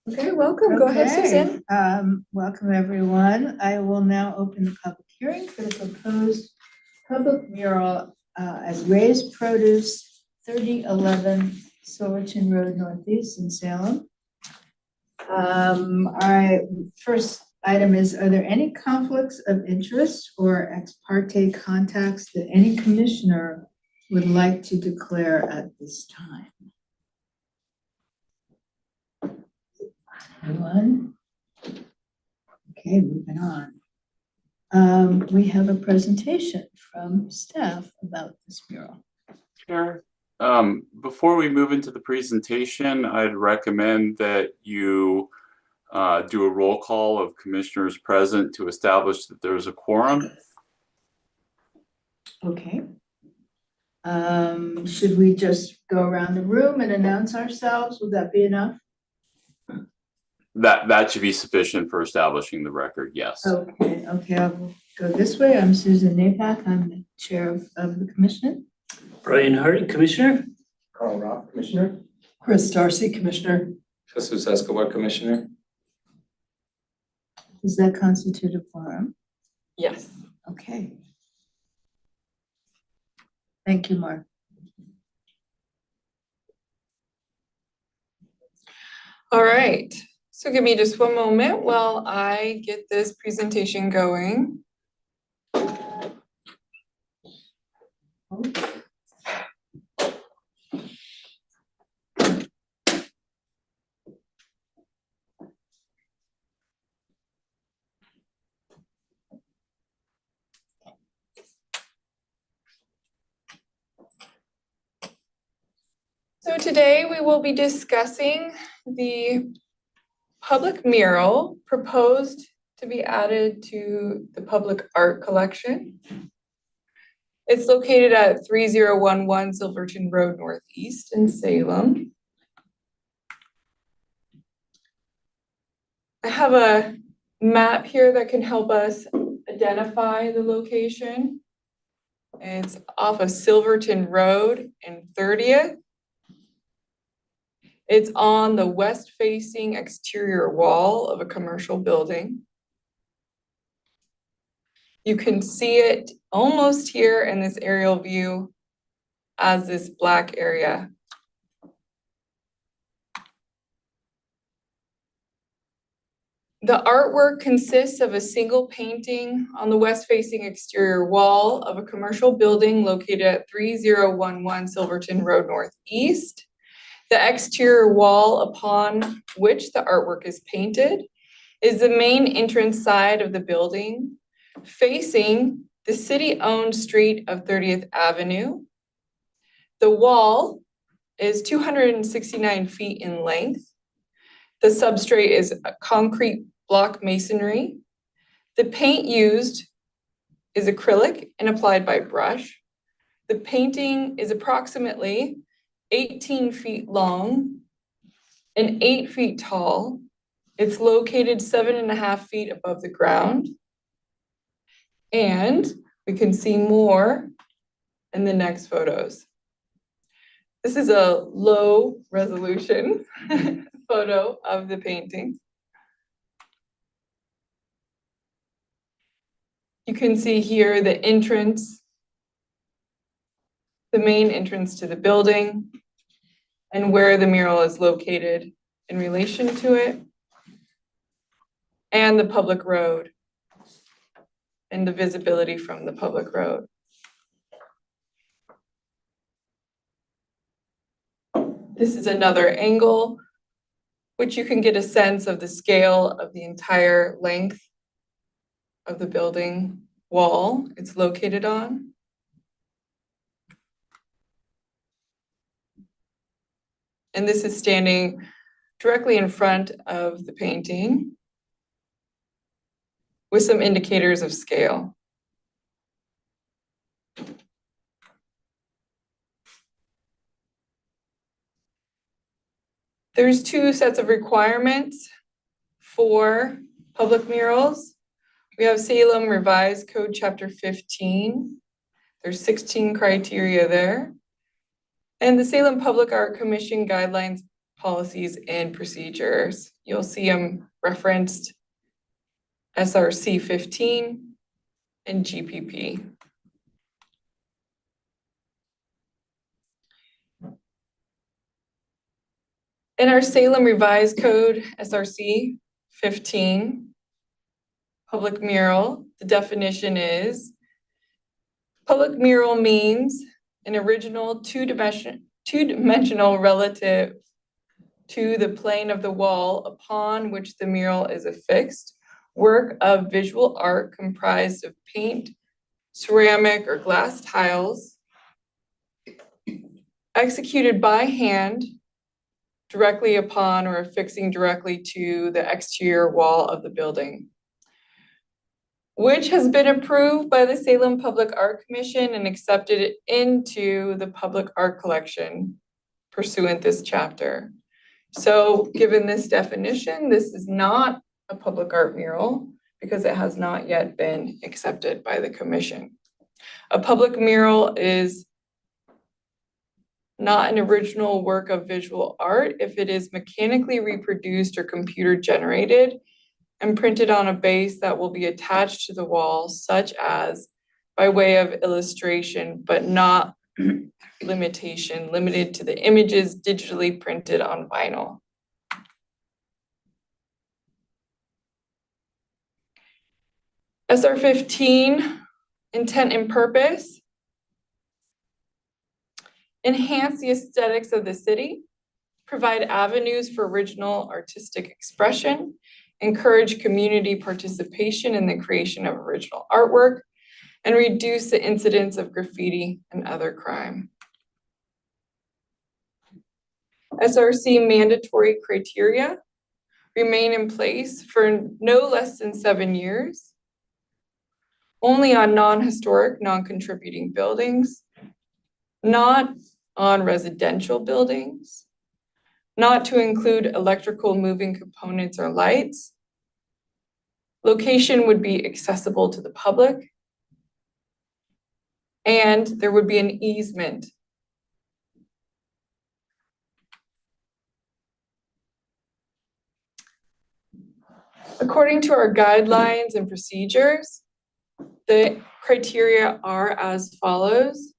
Okay, welcome. Go ahead, Susan. Welcome, everyone. I will now open the public hearing for the proposed public mural as raised produce, 3011 Silverton Road Northeast in Salem. Our first item is, are there any conflicts of interest or ex parte contacts that any commissioner would like to declare at this time? Anyone? Okay, moving on. We have a presentation from staff about this mural. Sure. Before we move into the presentation, I'd recommend that you do a roll call of commissioners present to establish that there's a quorum. Okay. Should we just go around the room and announce ourselves? Would that be enough? That should be sufficient for establishing the record, yes. Okay, I'll go this way. I'm Susan Napak. I'm the chair of the commission. Brian Harding, Commissioner. Carl Roth, Commissioner. Chris Darcy, Commissioner. Jesus Escobar, Commissioner. Does that constitute a quorum? Yes. Okay. Thank you, Mark. All right. So give me just one moment while I get this presentation going. So today we will be discussing the public mural proposed to be added to the public art collection. It's located at 3011 Silverton Road Northeast in Salem. I have a map here that can help us identify the location. It's off of Silverton Road and 30th. It's on the west-facing exterior wall of a commercial building. You can see it almost here in this aerial view as this black area. The artwork consists of a single painting on the west-facing exterior wall of a commercial building located at 3011 Silverton Road Northeast. The exterior wall upon which the artwork is painted is the main entrance side of the building, facing the city-owned street of 30th Avenue. The wall is 269 feet in length. The substrate is a concrete block masonry. The paint used is acrylic and applied by brush. The painting is approximately 18 feet long and 8 feet tall. It's located 7.5 feet above the ground. And we can see more in the next photos. This is a low resolution photo of the painting. You can see here the entrance, the main entrance to the building, and where the mural is located in relation to it, and the public road, and the visibility from the public road. This is another angle, which you can get a sense of the scale of the entire length of the building wall it's located on. And this is standing directly in front of the painting with some indicators of scale. There's two sets of requirements for public murals. We have Salem Revised Code Chapter 15. There's 16 criteria there. And the Salem Public Art Commission Guidelines policies and procedures. You'll see them referenced SRC 15 and GPP. In our Salem Revised Code, SRC 15, public mural, the definition is, public mural means an original two-dimensional relative to the plane of the wall upon which the mural is affixed, work of visual art comprised of paint, ceramic, or glass tiles, executed by hand, directly upon or affixing directly to the exterior wall of the building, which has been approved by the Salem Public Art Commission and accepted into the public art collection pursuant this chapter. So given this definition, this is not a public art mural because it has not yet been accepted by the commission. A public mural is not an original work of visual art if it is mechanically reproduced or computer generated and printed on a base that will be attached to the wall, such as by way of illustration, but not limited to the images digitally printed on vinyl. SR 15, intent and purpose. Enhance the aesthetics of the city, provide avenues for original artistic expression, encourage community participation in the creation of original artwork, and reduce the incidence of graffiti and other crime. SRC mandatory criteria remain in place for no less than 7 years, only on non-historic, non-contributing buildings, not on residential buildings, not to include electrical moving components or lights. Location would be accessible to the public, and there would be an easement. According to our guidelines and procedures, the criteria are as follows.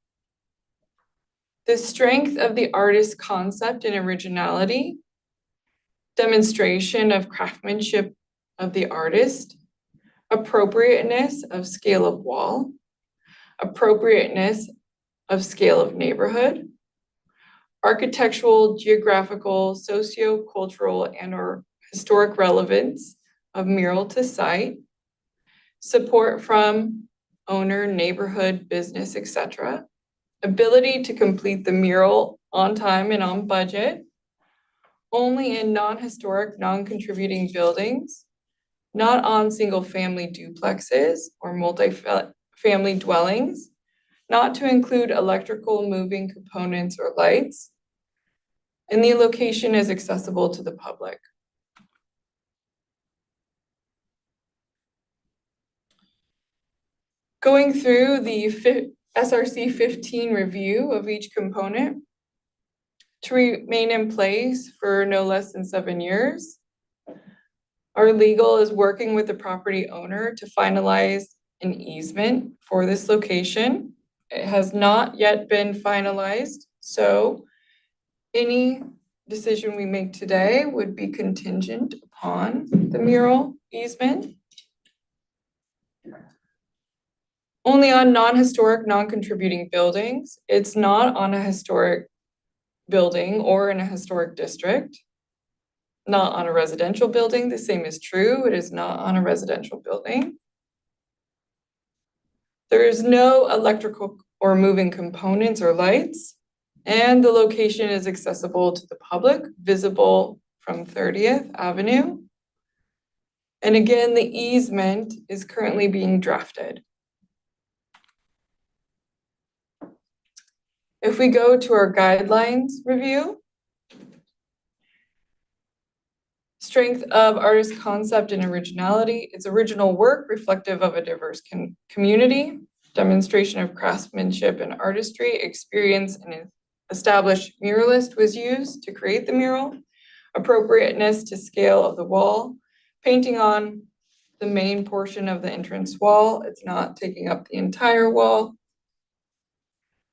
The strength of the artist's concept and originality, demonstration of craftsmanship of the artist, appropriateness of scale of wall, appropriateness of scale of neighborhood, architectural, geographical, socio-cultural, and/or historic relevance of mural to site, support from owner, neighborhood, business, etc., ability to complete the mural on time and on budget, only in non-historic, non-contributing buildings, not on single-family duplexes or multi-family dwellings, not to include electrical moving components or lights, and the location is accessible to the public. Going through the SRC 15 review of each component to remain in place for no less than 7 years. Our legal is working with the property owner to finalize an easement for this location. It has not yet been finalized, so any decision we make today would be contingent upon the mural easement. Only on non-historic, non-contributing buildings. It's not on a historic building or in a historic district. Not on a residential building, the same is true. It is not on a residential building. There is no electrical or moving components or lights, and the location is accessible to the public, visible from 30th Avenue. And again, the easement is currently being drafted. If we go to our guidelines review, strength of artist concept and originality, its original work reflective of a diverse community, demonstration of craftsmanship and artistry, experience and established muralist was used to create the mural, appropriateness to scale of the wall, painting on the main portion of the entrance wall. It's not taking up the entire wall.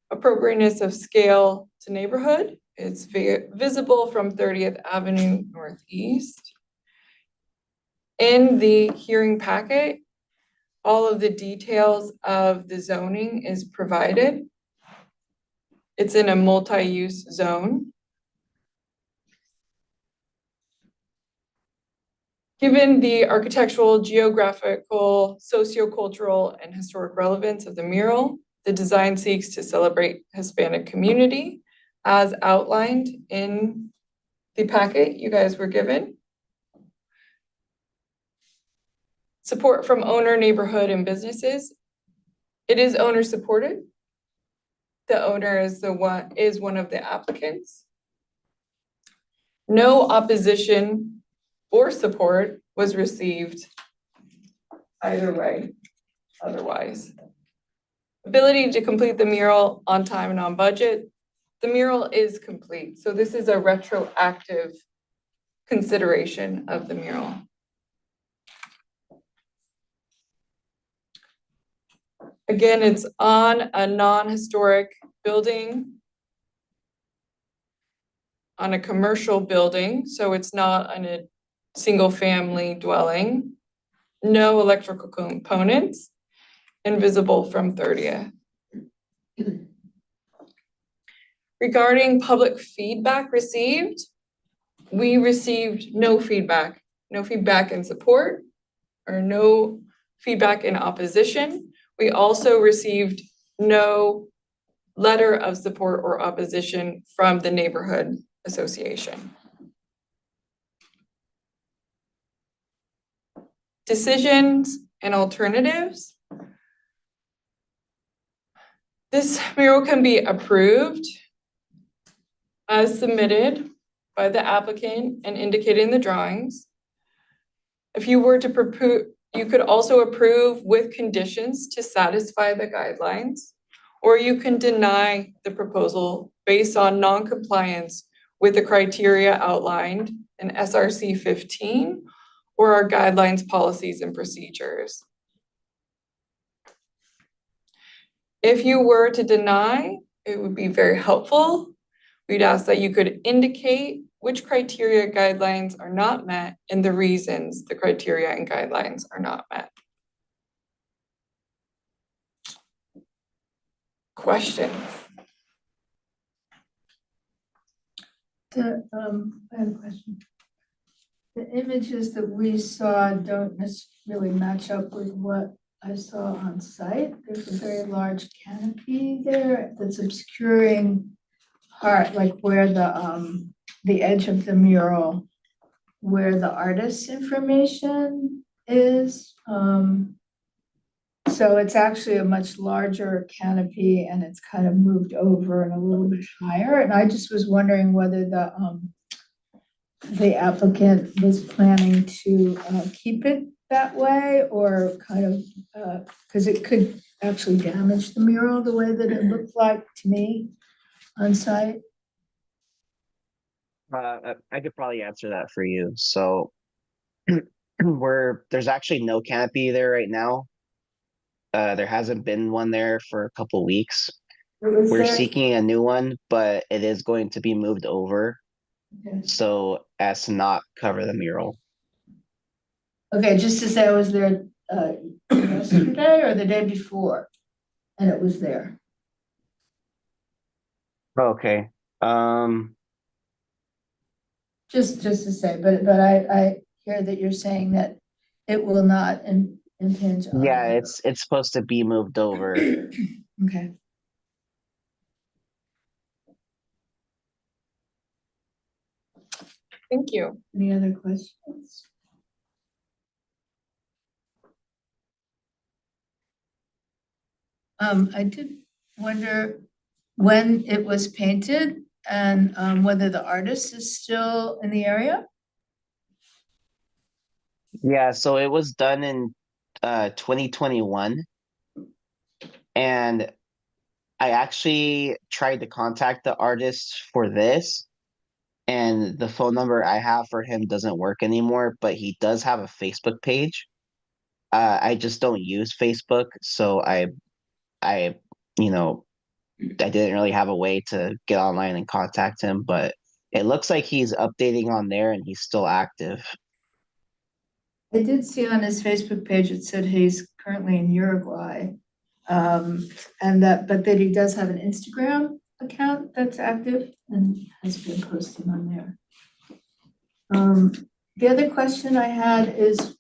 Appropriateness of scale to neighborhood. It's visible from 30th Avenue Northeast. In the hearing packet, all of the details of the zoning is provided. It's in a multi-use zone. Given the architectural, geographical, sociocultural, and historic relevance of the mural, the design seeks to celebrate Hispanic community as outlined in the packet you guys were given. Support from owner, neighborhood, and businesses. It is owner supported. The owner is one of the applicants. No opposition or support was received either way, otherwise. Ability to complete the mural on time and on budget. The mural is complete, so this is a retroactive consideration of the mural. Again, it's on a non-historic building, on a commercial building, so it's not on a single-family dwelling. No electrical components, invisible from 30th. Regarding public feedback received, we received no feedback in support or no feedback in opposition. We also received no letter of support or opposition from the neighborhood association. Decisions and alternatives. This mural can be approved as submitted by the applicant and indicated in the drawings. If you were to propose, you could also approve with conditions to satisfy the guidelines, or you can deny the proposal based on non-compliance with the criteria outlined in SRC 15 or our guidelines, policies, and procedures. If you were to deny, it would be very helpful. We'd ask that you could indicate which criteria guidelines are not met and the reasons the criteria and guidelines are not met. Questions? I have a question. The images that we saw don't necessarily match up with what I saw on site. There's a very large canopy there that's obscuring part, like where the edge of the mural, where the artist's information is. So it's actually a much larger canopy and it's kind of moved over and a little bit higher. And I just was wondering whether the applicant was planning to keep it that way or kind of, because it could actually damage the mural the way that it looked like to me on site. I could probably answer that for you. So there's actually no canopy there right now. There hasn't been one there for a couple weeks. We're seeking a new one, but it is going to be moved over Okay. so as to not cover the mural. Okay, just to say I was there yesterday or the day before, and it was there. Okay. Just to say, but I hear that you're saying that it will not impinge on. Yeah, it's supposed to be moved over. Okay. Thank you. Any other questions? I did wonder when it was painted and whether the artist is still in the area? Yeah, so it was done in 2021. And I actually tried to contact the artist for this, and the phone number I have for him doesn't work anymore, but he does have a Facebook page. I just don't use Facebook, so I, you know, I didn't really have a way to get online and contact him, but it looks like he's updating on there and he's still active. I did see on his Facebook page, it said he's currently in Uruguay. And but that he does have an Instagram account that's active and has been posting on there. The other question I had is,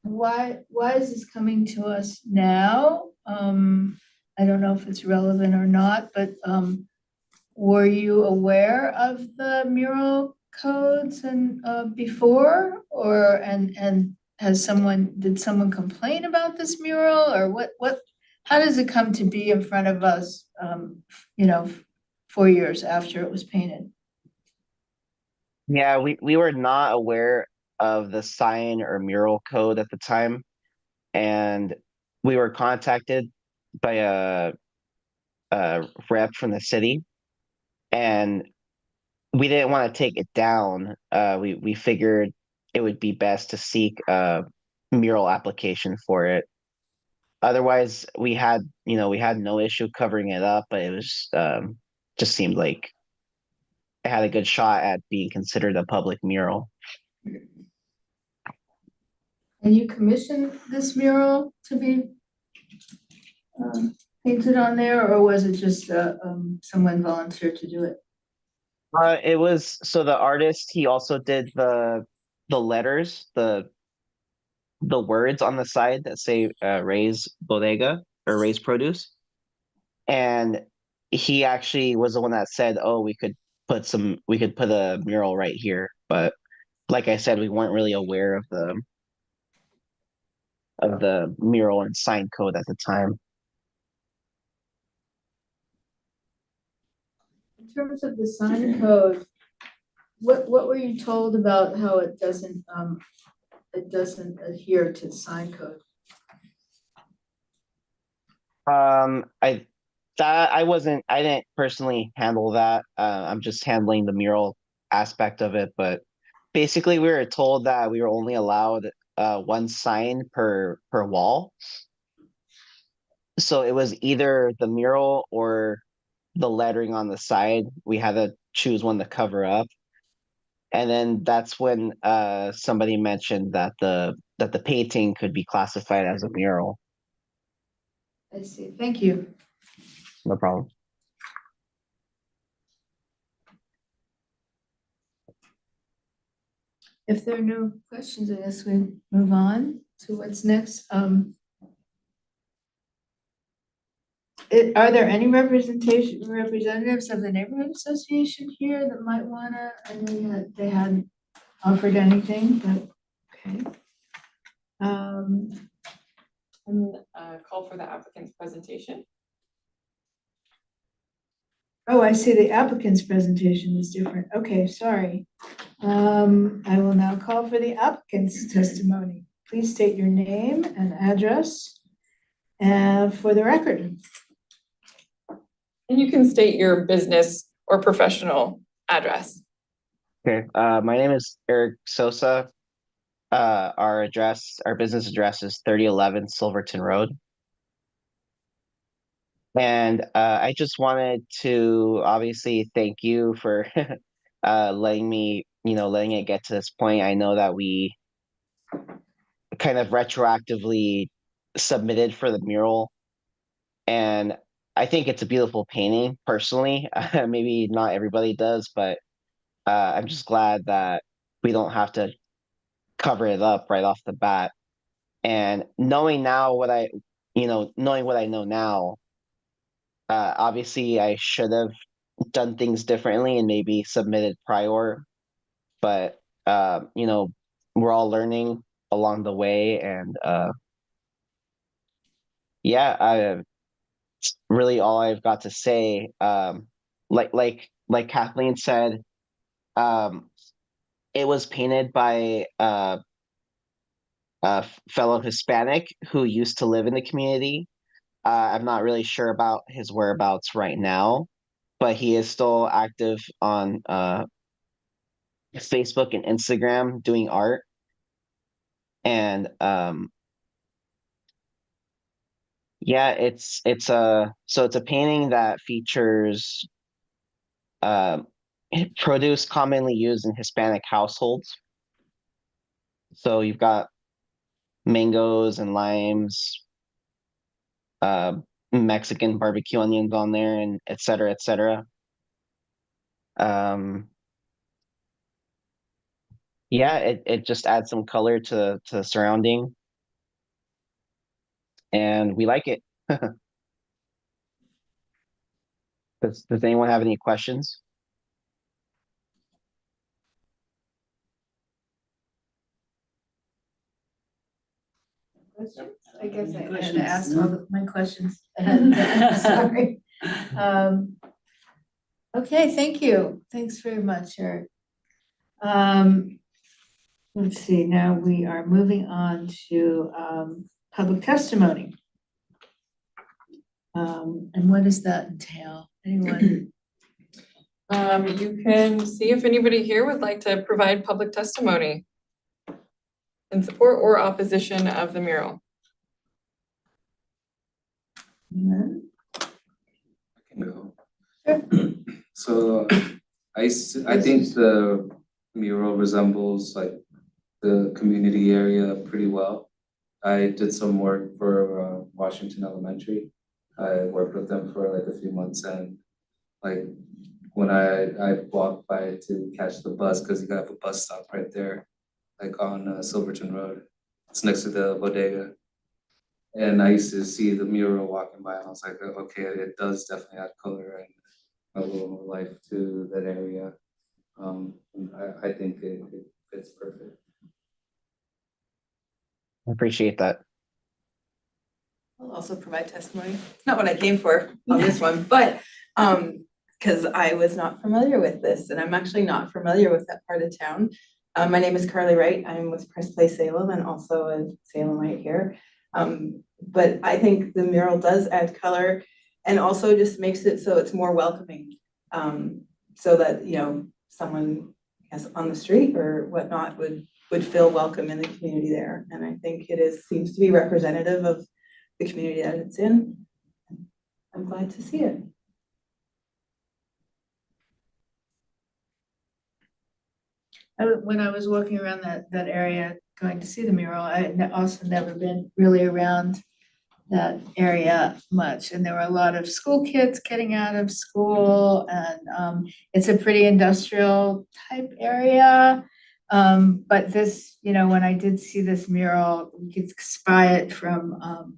why is this coming to us now? I don't know if it's relevant or not, but, were you aware of the mural codes and, before, or, and did someone complain about this mural, or how does it come to be in front of us, 4 years after it was painted? Yeah, we were not aware of the sign or mural code at the time, and we were contacted by a rep from the city, and we didn't want to take it down. We figured it would be best to seek a mural application for it. Otherwise, we had no issue covering it up, but it was just seemed like it had a good shot at being considered a public mural. And you commissioned this mural to be, painted on there, or was it just, someone volunteered to do it? It was so the artist he also did the letters, the words on the side that say Ray's Bodega or Ray's Produce. And he actually was the one that said, "Oh, we could put a mural right here." But like I said, we weren't really aware of the mural and sign code at the time. In terms of the sign code, what were you told about how it doesn't adhere to the sign code? I I didn't personally handle that. I'm just handling the mural aspect of it, but basically we were told that we were only allowed one sign per wall. So it was either the mural or the lettering on the side. We had to choose one to cover up. And then that's when somebody mentioned that the painting could be classified as a mural. I see, thank you. No problem. If there are no questions, I guess we move on to what's next. Are there any representatives of the neighborhood association here that might wanna, I know they hadn't offered anything, but, okay. And call for the applicant's presentation. Oh, I see the applicant's presentation is different. Okay, sorry. I will now call for the applicant's testimony. Please state your name and address for the record. And you can state your business or professional address. Okay. My name is Eric Sosa. Our business address is 3011 Silverton Road. And I just wanted to obviously thank you for letting it get to this point. I know that we kind of retroactively submitted for the mural, and I think it's a beautiful painting personally. Maybe not everybody does, but I'm just glad that we don't have to cover it up right off the bat. And knowing what I know now, obviously I should have done things differently and maybe submitted prior, but we're all learning along the way, and yeah, really all I've got to say. Like Kathleen said, um, it was painted by a fellow Hispanic who used to live in the community. I'm not really sure about his whereabouts right now, but he is still active on Facebook and Instagram doing art. And yeah, it's a painting that features uh, produce commonly used in Hispanic households. So you've got mangoes and limes, uh, Mexican barbecue onions on there, and et cetera, et cetera. Um, yeah, it just adds some color to the surrounding, and we like it. Does anyone have any questions? I guess I had Questions? asked all my questions ahead of time, sorry. Okay, thank you. Thanks very much, Eric. Let's see, now we are moving on to public testimony. And what does that entail? Anyone? You can see if anybody here would like to provide public testimony in support or opposition of the mural. Anyone? I can go. Sure. So I think the mural resembles like the community area pretty well. I did some work for Washington Elementary. I worked with them for like a few months, and like when I walked by to catch the bus, because you got a bus stop right there, like on Silverton Road. It's next to the bodega. And I used to see the mural walking by, and I was like, okay, it does definitely add color and a little more life to that area. And I think it fits perfect. I appreciate that. I'll also provide testimony. It's not what I came for on this one, but because I was not familiar with this, and I'm actually not familiar with that part of town. My name is Carly Wright. I'm with Press Play Salem and also a Salemite here. But I think the mural does add color and also just makes it so it's more welcoming. So that, you know, someone on the street or whatnot would feel welcome in the community there. And I think seems to be representative of the community that it's in. I'm glad to see it. When I was walking around that area, going to see the mural, I had also never been really around that area much. And there were a lot of school kids getting out of school, and it's a pretty industrial type area. But this, you know, when I did see this mural, we could spy it from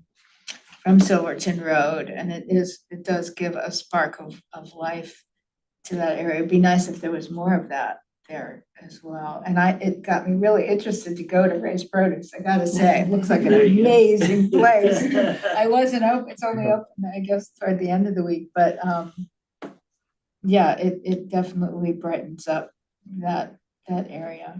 Silverton Road, and it does give a spark of life to that area. It'd be nice if there was more of that there as well. And it got me really interested to go to Ray's Produce. I gotta say, it looks like an There you go. amazing place. I wasn't open, it's only open, I guess, toward the end of the week, but yeah, it definitely brightens up that area.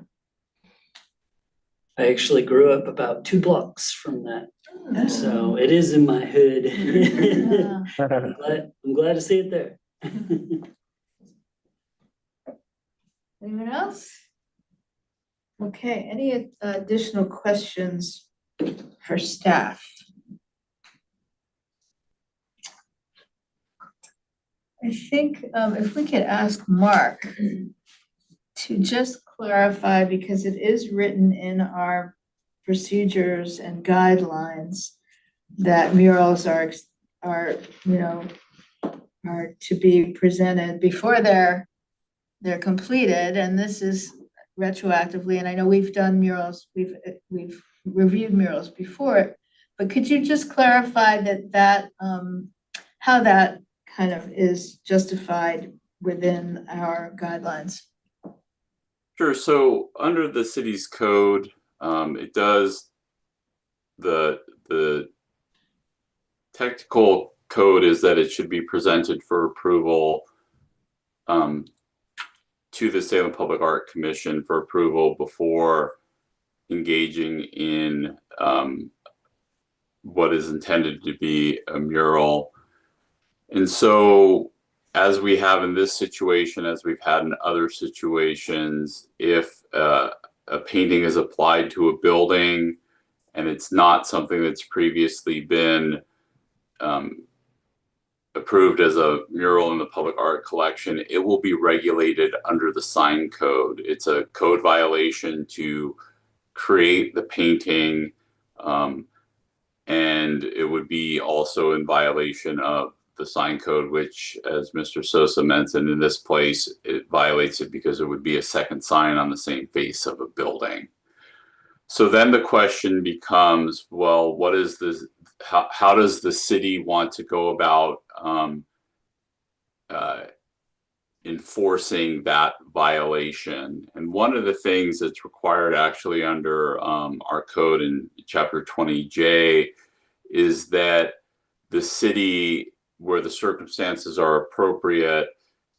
I actually grew up about 2 blocks from that, so it is in my hood. Yeah. I'm glad to see it there. Anyone else? Okay, any additional questions for staff? I think if we could ask Mark to just clarify, because it is written in our procedures and guidelines that murals are to be presented before they're completed, and this is retroactively, and I know we've done murals, we've reviewed murals before, but could you just clarify that how that kind of is justified within our guidelines? Sure. So under the city's code, it does the technical code is that it should be presented for approval to the Salem Public Art Commission for approval before engaging in what is intended to be a mural. And so as we have in this situation, as we've had in other situations, if a painting is applied to a building and it's not something that's previously been approved as a mural in the public art collection, it will be regulated under the sign code. It's a code violation to create the painting, and it would be also in violation of the sign code, which, as Mr. Sosa mentioned, in this place, it violates it because it would be a second sign on the same face of a building. So then the question becomes, well, what is this? How does the city want to go about enforcing that violation? And one of the things that's required actually under our code in Chapter 20J is that the city, where the circumstances are appropriate,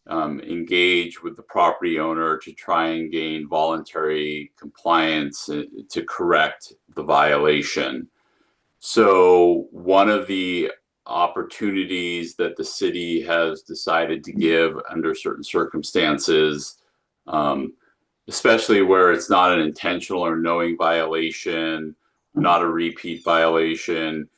engage with the property owner to try and gain voluntary compliance to correct the violation. So one of the opportunities that the city has decided to give under certain circumstances, especially where it's not an intentional or knowing violation, not a repeat violation,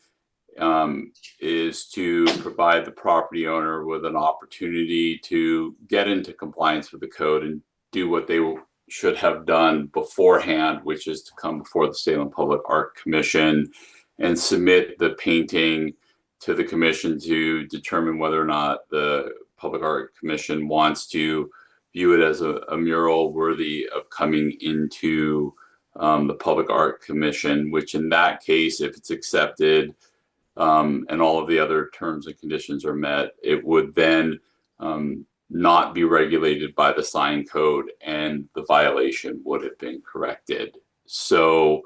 is to provide the property owner with an opportunity to get into compliance with the code and do what they should have done beforehand, which is to come before the Salem Public Art Commission and submit the painting to the commission to determine whether or not the Public Art Commission wants to view it as a mural worthy of coming into the Public Art Commission, which in that case, if it's accepted, and all of the other terms and conditions are met, it would then not be regulated by the sign code and the violation would have been corrected. So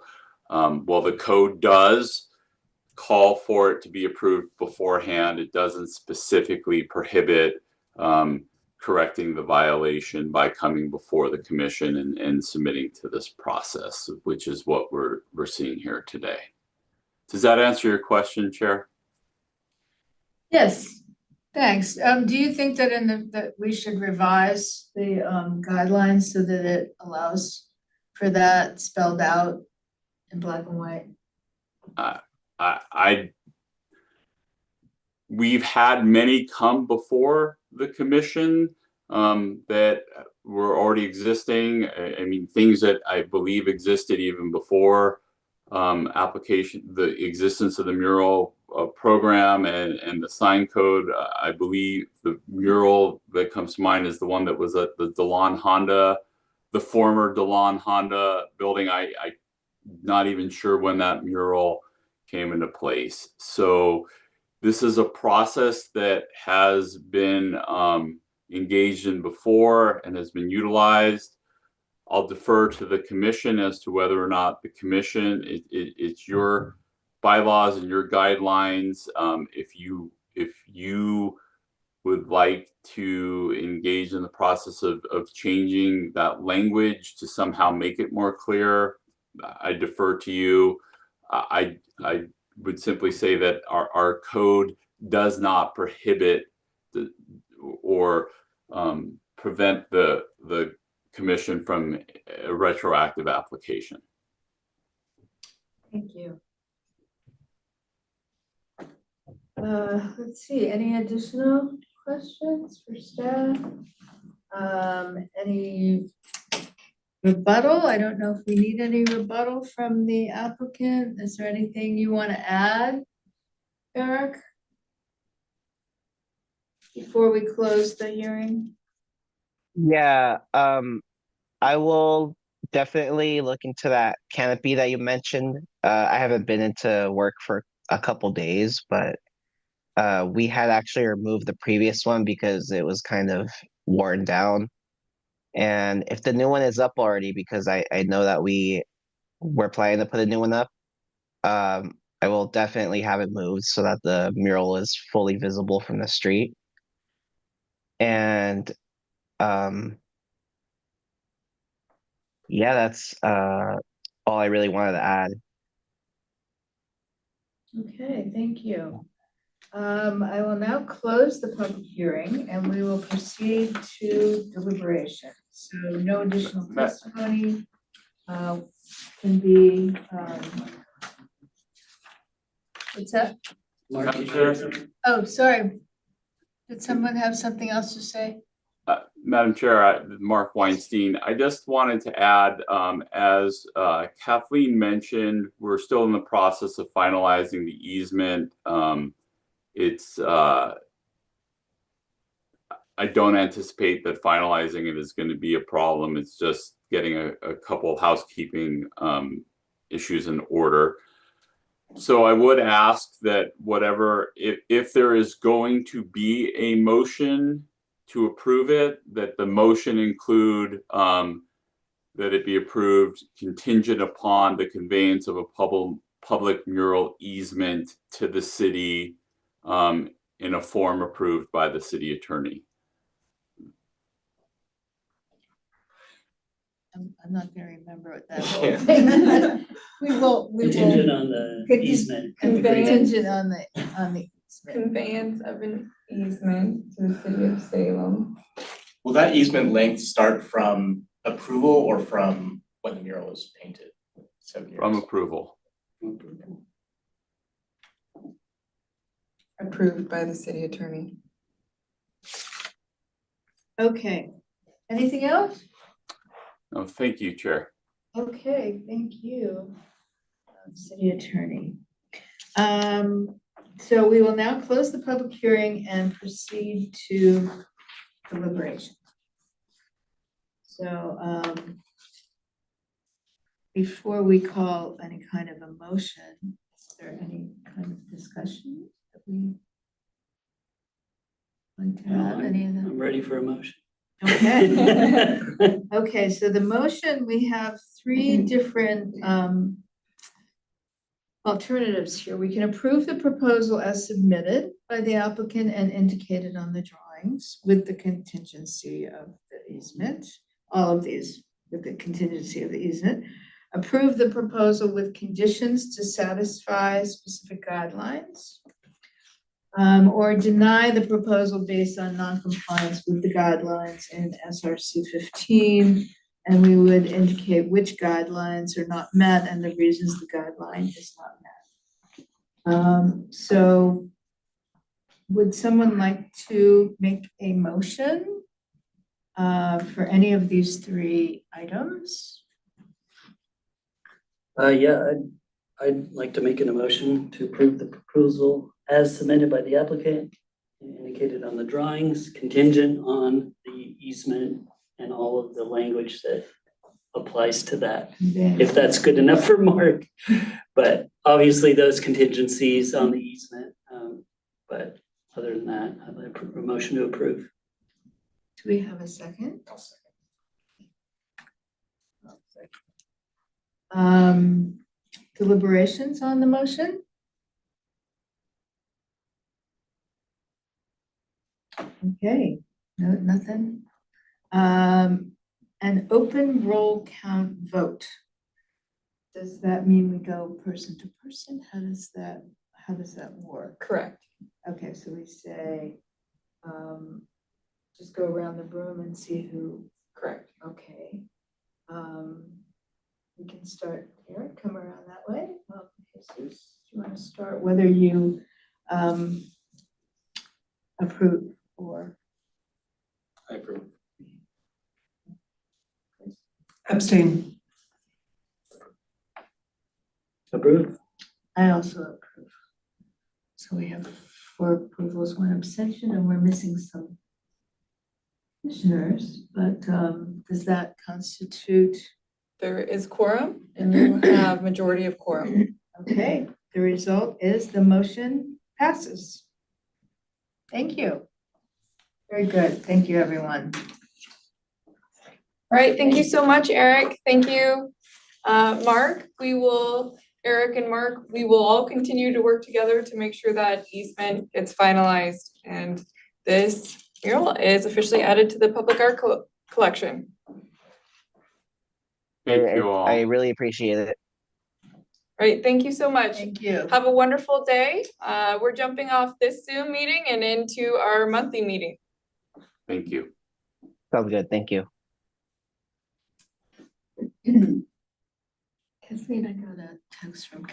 while the code does call for it to be approved beforehand, it doesn't specifically prohibit correcting the violation by coming before the commission and submitting to this process, which is what we're seeing here today. Does that answer your question, Chair? Yes, thanks. Do you think that that we should revise the guidelines so that it allows for that spelled out in black and white? We've had many come before the commission that were already existing. I mean, things that I believe existed even before the existence of the mural program and the sign code. I believe the mural that comes to mind is the one that was at the DeLon Honda, the former DeLon Honda building. I'm not even sure when that mural came into place. So this is a process that has been engaged in before and has been utilized. I'll defer to the commission as to whether or not the commission, it's your bylaws and your guidelines. If you would like to engage in the process of changing that language to somehow make it more clear, I defer to you. I would simply say that our code does not prohibit or prevent the commission from a retroactive application. Thank you. Let's see, any additional questions for staff? Any rebuttal? I don't know if we need any rebuttal from the applicant. Is there anything you want to add, Eric? Before we close the hearing? Yeah, I will definitely look into that canopy that you mentioned. I haven't been into work for a couple days, but we had actually removed the previous one because it was kind of worn down. And if the new one is up already, because I know that we're planning to put a new one up, I will definitely have it moved so that the mural is fully visible from the street. And yeah, that's all I really wanted to add. Okay, thank you. I will now close the public hearing and we will proceed to deliberation. So no additional testimony can be, what's that? Mark, Madam did you Chair? have something? Oh, sorry. Did someone have something else to say? Madam Chair, Mark Weinstein, I just wanted to add, as Kathleen mentioned, we're still in the process of finalizing the easement. It's I don't anticipate that finalizing it is going to be a problem. It's just getting a couple of housekeeping issues in order. So I would ask that whatever, if there is going to be a motion to approve it, that the motion include that it be approved contingent upon the conveyance of a public mural easement to the city in a form approved by the city attorney. I'm not gonna remember what that whole thing. We will. Contingent on the easement. Contingent on the easement. Conveyance of an easement to the city of Salem. Will that easement length start from approval or from when the mural is painted? 7 years. From approval. Approved by the city attorney. Okay, anything else? Oh, thank you, Chair. Okay, thank you, city attorney. So we will now close the public hearing and proceed to deliberation. So, before we call any kind of a motion, is there any kind of discussion that we like to have? Any of them? I'm ready for a motion. Okay. Okay, so the motion, we have three different alternatives here. We can approve the proposal as submitted by the applicant and indicated on the drawings with the contingency of the easement, all of these with the contingency of the easement. Approve the proposal with conditions to satisfy specific guidelines. Or deny the proposal based on non-compliance with the guidelines in SRC 15. And we would indicate which guidelines are not met and the reasons the guideline is not met. So would someone like to make a motion for any of these three items? Yeah, I'd like to make an motion to approve the proposal as submitted by the applicant, indicated on the drawings, contingent on the easement and all of the language that applies to that, if that's good enough for Mark. But obviously those contingencies on the easement, but other than that, I'd like a motion to approve. Do we have a second? Deliberations on the motion? Okay, no, nothing. An open roll count vote. Does that mean we go person to person? How does that work? Correct. Okay, so we say, just go around the room and see who. Correct. Okay. We can start here, come around that way. Jesus, do you want to start whether you approve or? I approve. Abstain. Approve? I also approve. So we have 4 approvals, 1 abstention, and we're missing some commissioners, but does that constitute? There is quorum and you have majority of quorum. Okay, the result is the motion passes. Thank you. Very good. Thank you, everyone. All right, thank you so much, Eric. Thank you, Mark. Eric and Mark, we will all continue to work together to make sure that easement gets finalized and this mural is officially added to the public art collection. Thank you all. I really appreciate it. Right, thank you so much. Thank you. Have a wonderful day. We're jumping off this Zoom meeting and into our monthly meeting. Thank you. Sounds good. Thank you. Kathleen, I got a text from